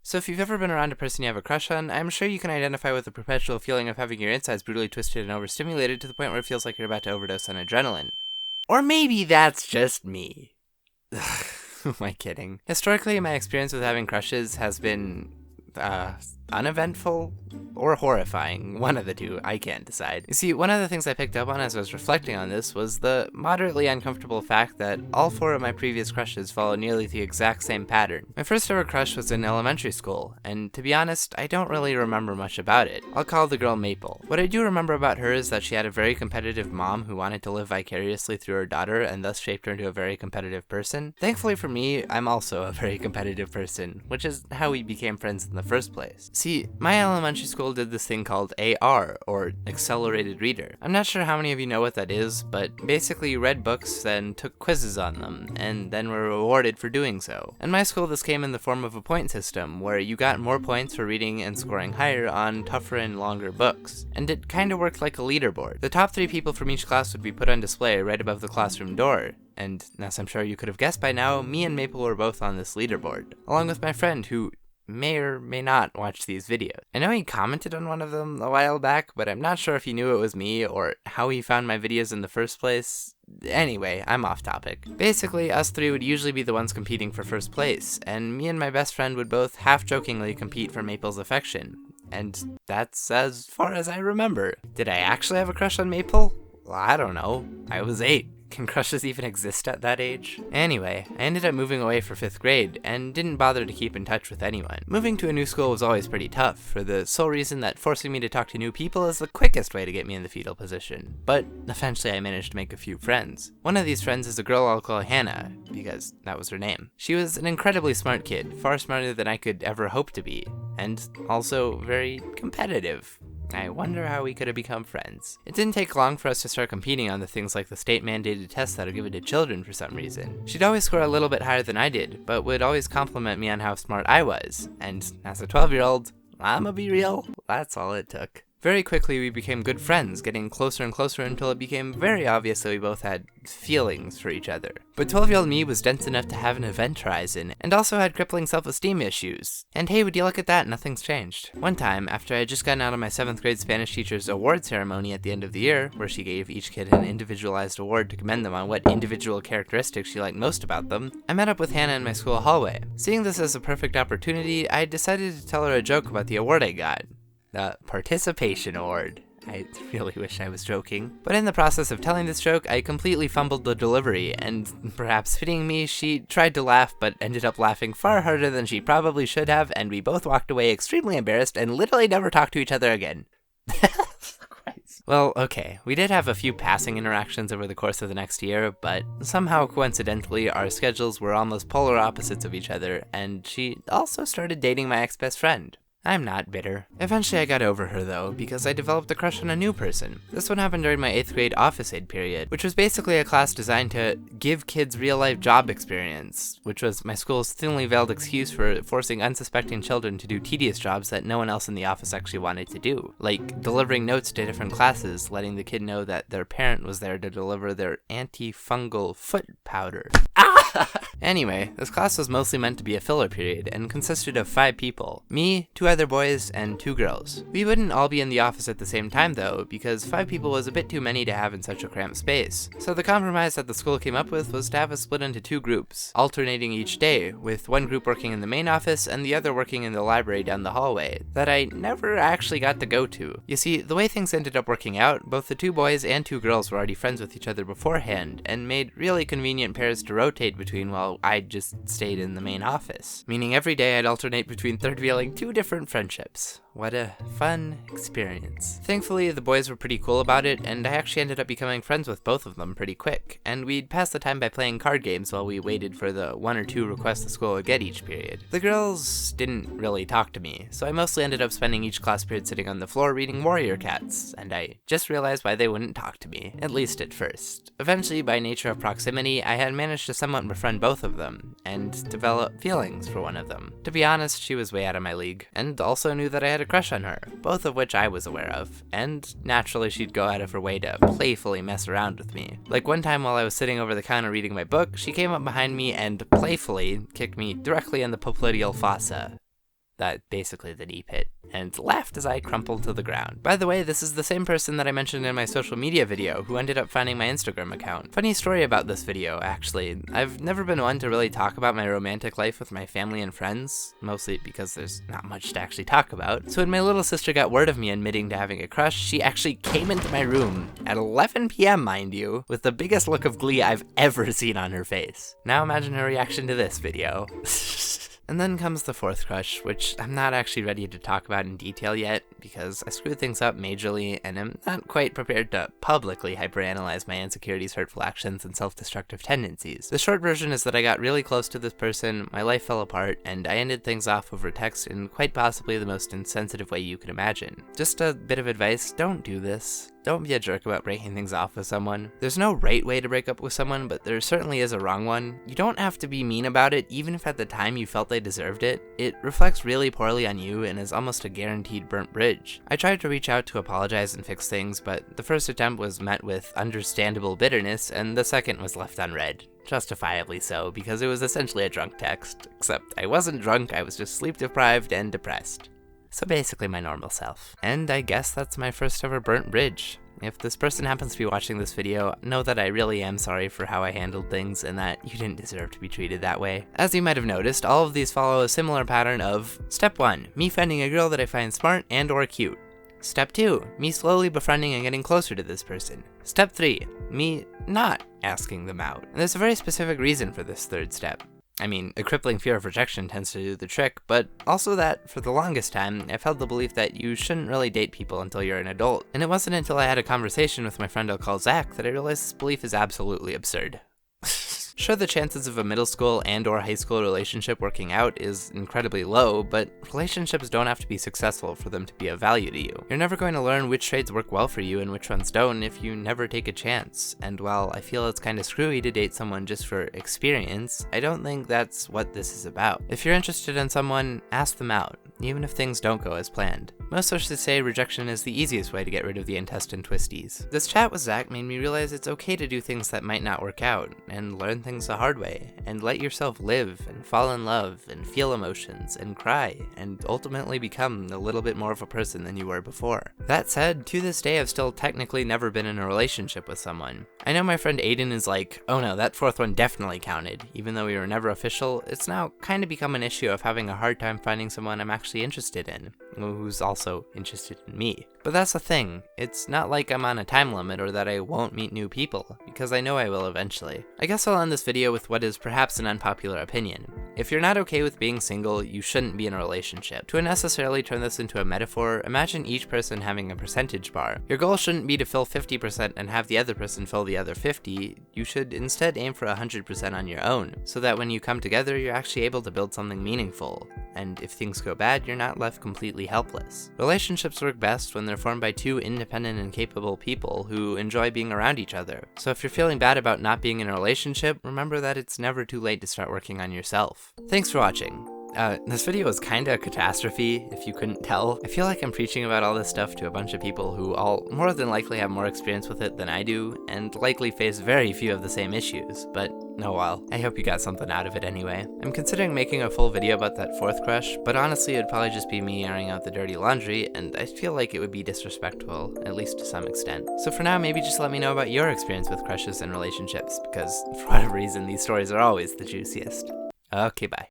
So if you've ever been around a person you have a crush on, I'm sure you can identify with the perpetual feeling of having your insides brutally twisted and overstimulated to the point where it feels like you're about to overdose on adrenaline. Or maybe that's just me. Who am I kidding? Historically, my experience with having crushes has been, uneventful or horrifying. One of the two, I can't decide. You see, one of the things I picked up on as I was reflecting on this was the moderately uncomfortable fact that all 4 of my previous crushes follow nearly the exact same pattern. My first ever crush was in elementary school, and to be honest, I don't really remember much about it. I'll call the girl Maple. What I do remember about her is that she had a very competitive mom who wanted to live vicariously through her daughter and thus shaped her into a very competitive person. Thankfully for me, I'm also a very competitive person, which is how we became friends in the first place. See, my elementary school did this thing called AR, or Accelerated Reader. I'm not sure how many of you know what that is, but basically you read books, then took quizzes on them, and then were rewarded for doing so. In my school, this came in the form of a point system, where you got more points for reading and scoring higher on tougher and longer books. And it kinda worked like a leaderboard. The top 3 people from each class would be put on display right above the classroom door. And as I'm sure you could have guessed by now, me and Maple were both on this leaderboard, along with my friend who may or may not watch these videos. I know he commented on one of them a while back, but I'm not sure if he knew it was me or how he found my videos in the first place. Anyway, I'm off topic. Basically, us 3 would usually be the ones competing for first place, and me and my best friend would both half-jokingly compete for Maple's affection. And that's as far as I remember. Did I actually have a crush on Maple? Well, I don't know. I was 8. Can crushes even exist at that age? Anyway, I ended up moving away for 5th grade, and didn't bother to keep in touch with anyone. Moving to a new school was always pretty tough, for the sole reason that forcing me to talk to new people is the quickest way to get me in the fetal position. But eventually I managed to make a few friends. One of these friends is a girl I'll call Hannah, because that was her name. She was an incredibly smart kid, far smarter than I could ever hope to be, and also very competitive. I wonder how we could have become friends. It didn't take long for us to start competing on the things like the state-mandated tests that are given to children for some reason. She'd always score a little bit higher than I did, but would always compliment me on how smart I was. And as a 12-year-old, I'ma be real, that's all it took. Very quickly, we became good friends, getting closer and closer until it became very obvious that we both had feelings for each other. But 12-year-old me was dense enough to have an event horizon, and also had crippling self-esteem issues. And hey, would you look at that, nothing's changed. One time, after I had just gotten out of my 7th grade Spanish teacher's award ceremony at the end of the year, where she gave each kid an individualized award to commend them on what individual characteristics she liked most about them, I met up with Hannah in my school hallway. Seeing this as a perfect opportunity, I decided to tell her a joke about the award I got. The participation award. I really wish I was joking. But in the process of telling this joke, I completely fumbled the delivery, and perhaps fitting me, she tried to laugh, but ended up laughing far harder than she probably should have, and we both walked away extremely embarrassed and literally never talked to each other again. Christ. Well, okay, we did have a few passing interactions over the course of the next year, but somehow coincidentally, our schedules were almost polar opposites of each other, and she also started dating my ex-best friend. I'm not bitter. Eventually I got over her though, because I developed a crush on a new person. This one happened during my 8th grade office aid period, which was basically a class designed to give kids real-life job experience, which was my school's thinly veiled excuse for forcing unsuspecting children to do tedious jobs that no one else in the office actually wanted to do, like delivering notes to different classes, letting the kid know that their parent was there to deliver their antifungal foot powder. Anyway, this class was mostly meant to be a filler period and consisted of 5 people. Me, 2 other boys, and 2 girls. We wouldn't all be in the office at the same time though, because 5 people was a bit too many to have in such a cramped space. So the compromise that the school came up with was to have us split into 2 groups, alternating each day, with one group working in the main office and the other working in the library down the hallway, that I never actually got to go to. You see, the way things ended up working out, both the 2 boys and 2 girls were already friends with each other beforehand, and made really convenient pairs to rotate between while I just stayed in the main office. Meaning every day I'd alternate between third wheeling 2 different friendships. What a fun experience. Thankfully, the boys were pretty cool about it, and I actually ended up becoming friends with both of them pretty quick, and we'd pass the time by playing card games while we waited for the 1 or 2 requests the school would get each period. The girls didn't really talk to me, so I mostly ended up spending each class period sitting on the floor reading Warrior Cats, and I just realized why they wouldn't talk to me, at least at first. Eventually, by nature of proximity, I had managed to somewhat befriend both of them, and develop feelings for one of them. To be honest, she was way out of my league, and also knew that I had a crush on her, both of which I was aware of, and naturally she'd go out of her way to playfully mess around with me. Like one time while I was sitting over the counter reading my book, she came up behind me and playfully kicked me directly in the popliteal fossa. basically the knee pit, and laughed as I crumpled to the ground. By the way, this is the same person that I mentioned in my social media video who ended up finding my Instagram account. Funny story about this video, actually. I've never been one to really talk about my romantic life with my family and friends, mostly because there's not much to actually talk about. So when my little sister got word of me admitting to having a crush, she actually came into my room, at 11 p.m. mind you, with the biggest look of glee I've ever seen on her face. Now imagine her reaction to this video. And then comes the fourth crush, which I'm not actually ready to talk about in detail yet, because I screwed things up majorly, and I'm not quite prepared to publicly hyperanalyze my insecurities, hurtful actions, and self-destructive tendencies. The short version is that I got really close to this person, my life fell apart, and I ended things off over text in quite possibly the most insensitive way you can imagine. Just a bit of advice, don't do this. Don't be a jerk about breaking things off with someone. There's no right way to break up with someone, but there certainly is a wrong one. You don't have to be mean about it, even if at the time you felt they deserved it. It reflects really poorly on you and is almost a guaranteed burnt bridge. I tried to reach out to apologize and fix things, but the first attempt was met with understandable bitterness, and the second was left unread. Justifiably so, because it was essentially a drunk text. Except I wasn't drunk, I was just sleep deprived and depressed. So basically my normal self. And I guess that's my first ever burnt bridge. If this person happens to be watching this video, know that I really am sorry for how I handled things and that you didn't deserve to be treated that way. As you might have noticed, all of these follow a similar pattern of Step 1, me finding a girl that I find smart and or cute. Step 2, me slowly befriending and getting closer to this person. Step 3, me not asking them out. And there's a very specific reason for this third step. I mean, a crippling fear of rejection tends to do the trick, but also that, for the longest time, I've held the belief that you shouldn't really date people until you're an adult. And it wasn't until I had a conversation with my friend I'll call Zach that I realized this belief is absolutely absurd. Sure, the chances of a middle school and or high school relationship working out is incredibly low, but relationships don't have to be successful for them to be of value to you. You're never going to learn which traits work well for you and which ones don't if you never take a chance. And while I feel it's kind of screwy to date someone just for experience, I don't think that's what this is about. If you're interested in someone, ask them out, even if things don't go as planned. Most sources say rejection is the easiest way to get rid of the intestine twisties. This chat with Zach made me realize it's okay to do things that might not work out, and learn things the hard way, and let yourself live, and fall in love, and feel emotions, and cry, and ultimately become a little bit more of a person than you were before. That said, to this day I've still technically never been in a relationship with someone. I know my friend Aiden is like, oh no, that fourth one definitely counted. Even though we were never official, it's now kind of become an issue of having a hard time finding someone I'm actually interested in, who's also interested in me. But that's the thing, it's not like I'm on a time limit or that I won't meet new people, because I know I will eventually. I guess I'll end this video with what is perhaps an unpopular opinion. If you're not okay with being single, you shouldn't be in a relationship. To unnecessarily turn this into a metaphor, imagine each person having a percentage bar. Your goal shouldn't be to fill 50% and have the other person fill the other 50, you should instead aim for 100% on your own, so that when you come together you're actually able to build something meaningful. And if things go bad, you're not left completely helpless. Relationships work best when they're formed by two independent and capable people who enjoy being around each other. So if you're feeling bad about not being in a relationship, remember that it's never too late to start working on yourself. Thanks for watching. This video is kinda a catastrophe, if you couldn't tell. I feel like I'm preaching about all this stuff to a bunch of people who all more than likely have more experience with it than I do, and likely face very few of the same issues, but oh well. I hope you got something out of it anyway. I'm considering making a full video about that fourth crush, but honestly it'd probably just be me airing out the dirty laundry, and I feel like it would be disrespectful, at least to some extent. So for now, maybe just let me know about your experience with crushes and relationships, because for whatever reason, these stories are always the juiciest. Okay, bye.